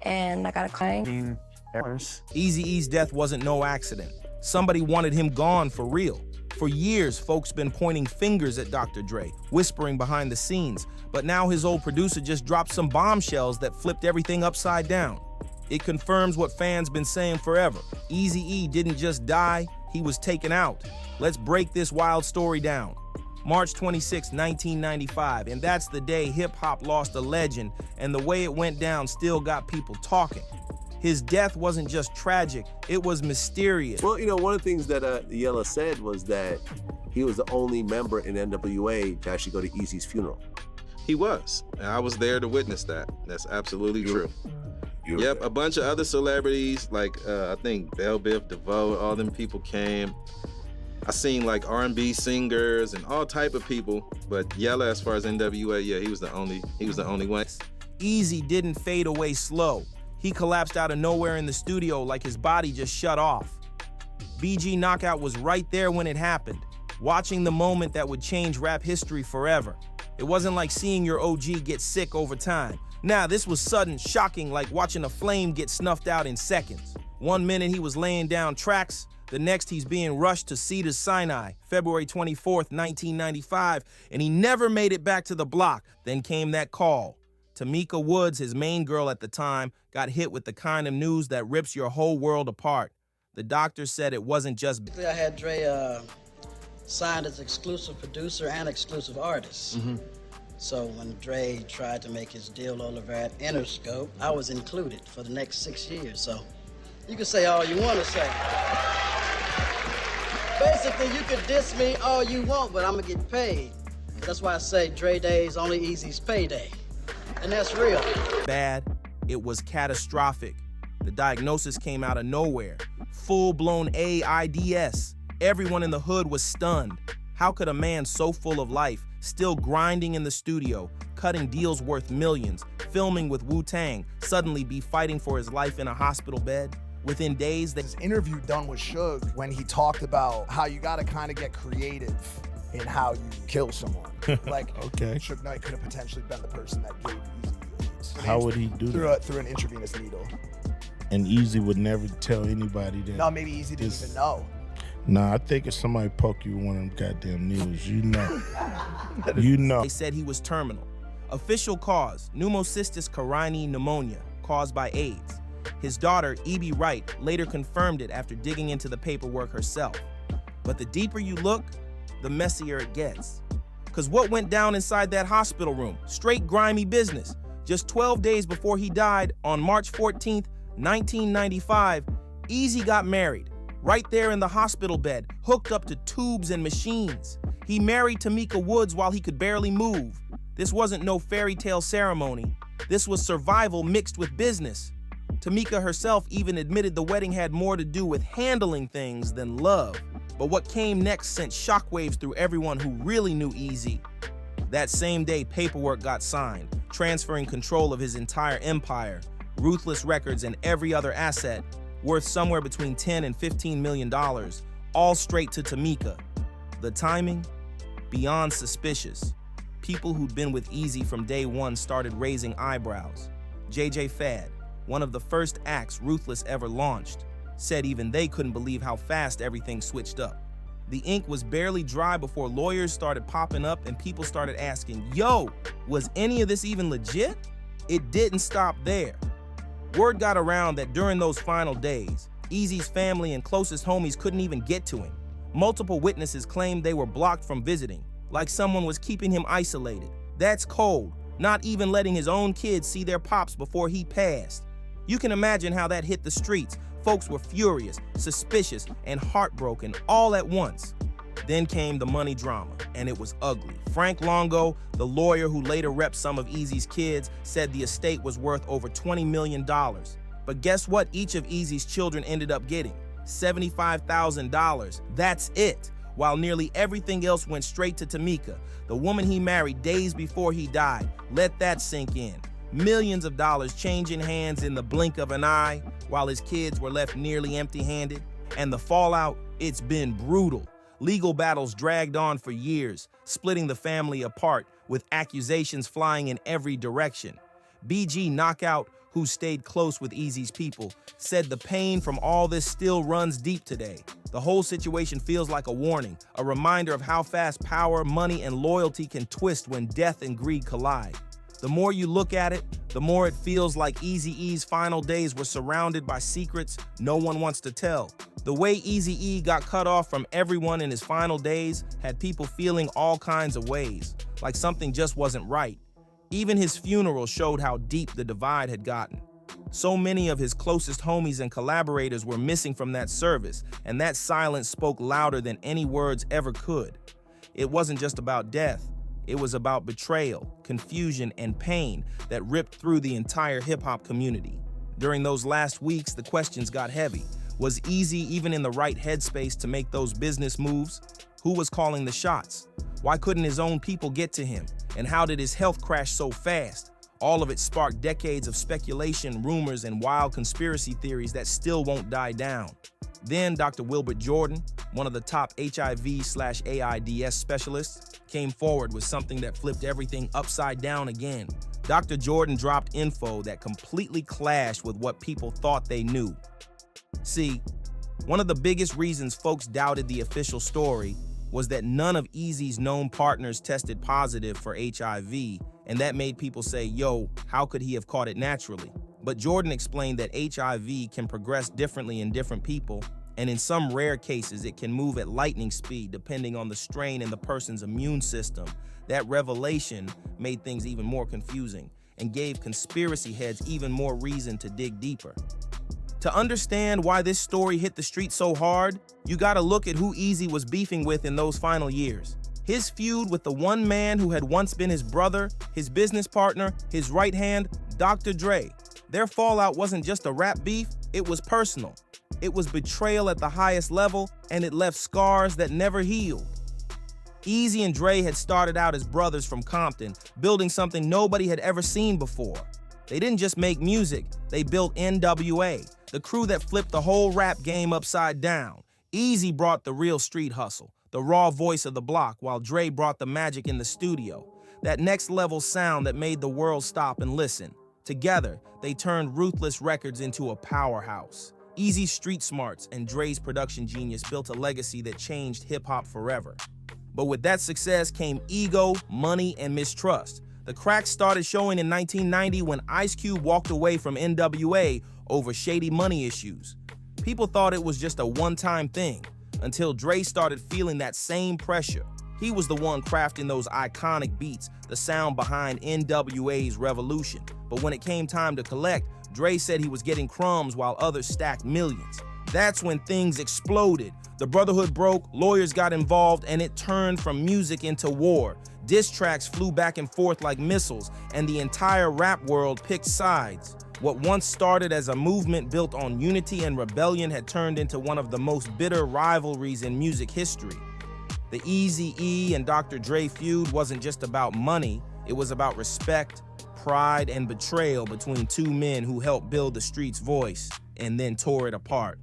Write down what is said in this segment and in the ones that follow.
and I got a call. Eazy-E's death wasn't no accident. Somebody wanted him gone for real. For years, folks been pointing fingers at Dr. Dre, whispering behind the scenes, but now his old producer just dropped some bombshells that flipped everything upside down. It confirms what fans been saying forever. Eazy-E didn't just die, he was taken out. Let's break this wild story down. March 26, 1995, and that's the day hip-hop lost a legend, and the way it went down still got people talking. His death wasn't just tragic, it was mysterious. Well, you know, one of the things that Yella said was that he was the only member in NWA to actually go to Eazy's funeral. He was, and I was there to witness that. That's absolutely true. Yep, a bunch of other celebrities, like I think Belle Biv DeVoe, all them people came. I seen like R&B singers and all type of people, but Yella, as far as NWA, yeah, he was the only one. Eazy didn't fade away slow. He collapsed out of nowhere in the studio like his body just shut off. BG Knockout was right there when it happened, watching the moment that would change rap history forever. It wasn't like seeing your OG get sick over time. Nah, this was sudden, shocking, like watching a flame get snuffed out in seconds. One minute he was laying down tracks, the next he's being rushed to Cedars-Sinai, February 24th, 1995, and he never made it back to the block. Then came that call. Tamika Woods, his main girl at the time, got hit with the kind of news that rips your whole world apart. The doctor said it wasn't just... I had Dre signed as exclusive producer and exclusive artist. So when Dre tried to make his deal over at Interscope, I was included for the next 6 years. So you can say all you want to say. Basically, you could diss me all you want, but I'm gonna get paid. That's why I say Dre Day is only Eazy's payday. And that's real. Bad. It was catastrophic. The diagnosis came out of nowhere. Full-blown AIDS. Everyone in the hood was stunned. How could a man so full of life, still grinding in the studio, cutting deals worth millions, filming with Wu-Tang, suddenly be fighting for his life in a hospital bed? Within days, His interview done with Suge when he talked about how you gotta kind of get creative in how you kill someone. Like, okay. Suge Knight could have potentially been the person that gave Eazy AIDS. How would he do that? Through an intravenous needle. And Eazy would never tell anybody that. No, maybe Eazy didn't even know. Nah, I think if somebody poke you with one of them goddamn needles, you know. You know. They said he was terminal. Official cause, pneumocystis carinii pneumonia, caused by AIDS. His daughter, E.B. Wright, later confirmed it after digging into the paperwork herself. But the deeper you look, the messier it gets. Cause what went down inside that hospital room? Straight grimy business. Just 12 days before he died, on March 14th, 1995, Eazy got married. Right there in the hospital bed, hooked up to tubes and machines. He married Tamika Woods while he could barely move. This wasn't no fairy tale ceremony. This was survival mixed with business. Tamika herself even admitted the wedding had more to do with handling things than love. But what came next sent shockwaves through everyone who really knew Eazy. That same day, paperwork got signed, transferring control of his entire empire, Ruthless Records and every other asset, worth somewhere between $10 and $15 million, all straight to Tamika. The timing? Beyond suspicious. People who'd been with Eazy from day one started raising eyebrows. JJ Fad, one of the first acts Ruthless ever launched, said even they couldn't believe how fast everything switched up. The ink was barely dry before lawyers started popping up and people started asking, yo, was any of this even legit? It didn't stop there. Word got around that during those final days, Eazy's family and closest homies couldn't even get to him. Multiple witnesses claimed they were blocked from visiting, like someone was keeping him isolated. That's cold, not even letting his own kids see their pops before he passed. You can imagine how that hit the streets. Folks were furious, suspicious, and heartbroken all at once. Then came the money drama, and it was ugly. Frank Longo, the lawyer who later repped some of Eazy's kids, said the estate was worth over $20 million. But guess what each of Eazy's children ended up getting? $75,000. That's it. While nearly everything else went straight to Tamika, the woman he married days before he died. Let that sink in. Millions of dollars changing hands in the blink of an eye, while his kids were left nearly empty-handed. And the fallout, it's been brutal. Legal battles dragged on for years, splitting the family apart with accusations flying in every direction. BG Knockout, who stayed close with Eazy's people, said the pain from all this still runs deep today. The whole situation feels like a warning, a reminder of how fast power, money, and loyalty can twist when death and greed collide. The more you look at it, the more it feels like Eazy-E's final days were surrounded by secrets no one wants to tell. The way EazyE got cut off from everyone in his final days had people feeling all kinds of ways, like something just wasn't right. Even his funeral showed how deep the divide had gotten. So many of his closest homies and collaborators were missing from that service, and that silence spoke louder than any words ever could. It wasn't just about death. It was about betrayal, confusion, and pain that ripped through the entire hip-hop community. During those last weeks, the questions got heavy. Was Eazy even in the right headspace to make those business moves? Who was calling the shots? Why couldn't his own people get to him? And how did his health crash so fast? All of it sparked decades of speculation, rumors, and wild conspiracy theories that still won't die down. Then Dr. Wilbert Jordan, one of the top HIV/AIDS specialists, came forward with something that flipped everything upside down again. Dr. Jordan dropped info that completely clashed with what people thought they knew. See, one of the biggest reasons folks doubted the official story was that none of Eazy's known partners tested positive for HIV, and that made people say, yo, how could he have caught it naturally? But Jordan explained that HIV can progress differently in different people, and in some rare cases, it can move at lightning speed depending on the strain in the person's immune system. That revelation made things even more confusing and gave conspiracy heads even more reason to dig deeper. To understand why this story hit the street so hard, you gotta look at who Eazy was beefing with in those final years. His feud with the one man who had once been his brother, his business partner, his right hand, Dr. Dre. Their fallout wasn't just a rap beef, it was personal. It was betrayal at the highest level, and it left scars that never healed. Eazy and Dre had started out as brothers from Compton, building something nobody had ever seen before. They didn't just make music, they built NWA, the crew that flipped the whole rap game upside down. Eazy brought the real street hustle, the raw voice of the block, while Dre brought the magic in the studio, that next level sound that made the world stop and listen. Together, they turned Ruthless Records into a powerhouse. Eazy's street smarts and Dre's production genius built a legacy that changed hip-hop forever. But with that success came ego, money, and mistrust. The cracks started showing in 1990 when Ice Cube walked away from NWA over shady money issues. People thought it was just a one-time thing, until Dre started feeling that same pressure. He was the one crafting those iconic beats, the sound behind NWA's Revolution. But when it came time to collect, Dre said he was getting crumbs while others stacked millions. That's when things exploded. The Brotherhood broke, lawyers got involved, and it turned from music into war. Diss tracks flew back and forth like missiles, and the entire rap world picked sides. What once started as a movement built on unity and rebellion had turned into one of the most bitter rivalries in music history. The EazyE and Dr. Dre feud wasn't just about money, it was about respect, pride, and betrayal between two men who helped build the street's voice and then tore it apart.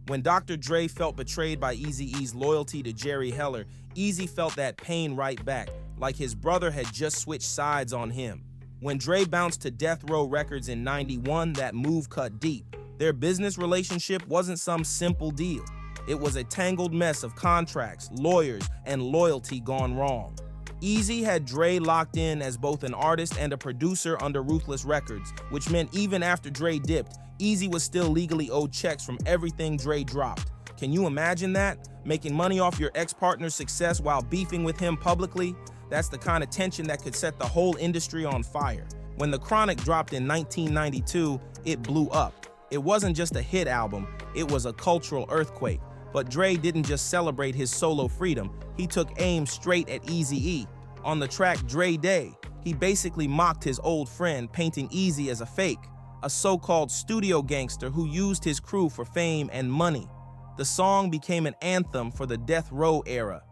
When Dr. Dre felt betrayed by Eazy-E's loyalty to Jerry Heller, Eazy felt that pain right back, like his brother had just switched sides on him. When Dre bounced to Death Row Records in '91, that move cut deep. Their business relationship wasn't some simple deal. It was a tangled mess of contracts, lawyers, and loyalty gone wrong. Eazy had Dre locked in as both an artist and a producer under Ruthless Records, which meant even after Dre dipped, Eazy was still legally owed checks from everything Dre dropped. Can you imagine that? Making money off your ex-partner's success while beefing with him publicly? That's the kind of tension that could set the whole industry on fire. When The Chronic dropped in 1992, it blew up. It wasn't just a hit album, it was a cultural earthquake. But Dre didn't just celebrate his solo freedom, he took aim straight at EazyE. On the track Dre Day, he basically mocked his old friend, painting Eazy as a fake, a so-called studio gangster who used his crew for fame and money. The song became an anthem for the Death Row era.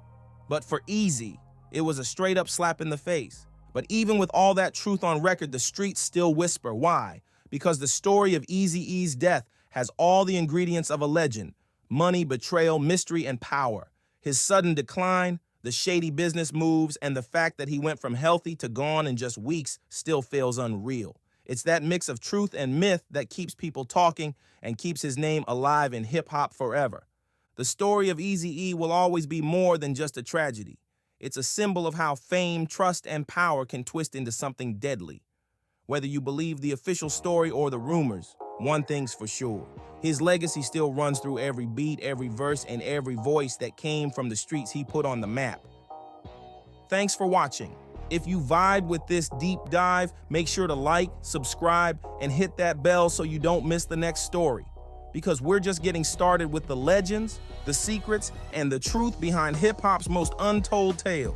But for Eazy, it was a straight-up slap in the face. But even with all that truth on record, the streets still whisper. Why? Because the story of Eazy-E's death has all the ingredients of a legend: money, betrayal, mystery, and power. His sudden decline, the shady business moves, and the fact that he went from healthy to gone in just weeks still feels unreal. It's that mix of truth and myth that keeps people talking and keeps his name alive in hip-hop forever. The story of EazyE will always be more than just a tragedy. It's a symbol of how fame, trust, and power can twist into something deadly. Whether you believe the official story or the rumors, one thing's for sure. His legacy still runs through every beat, every verse, and every voice that came from the streets he put on the map. Thanks for watching. If you vibe with this deep dive, make sure to like, subscribe, and hit that bell so you don't miss the next story. Because we're just getting started with the legends, the secrets, and the truth behind hip-hop's most untold tales.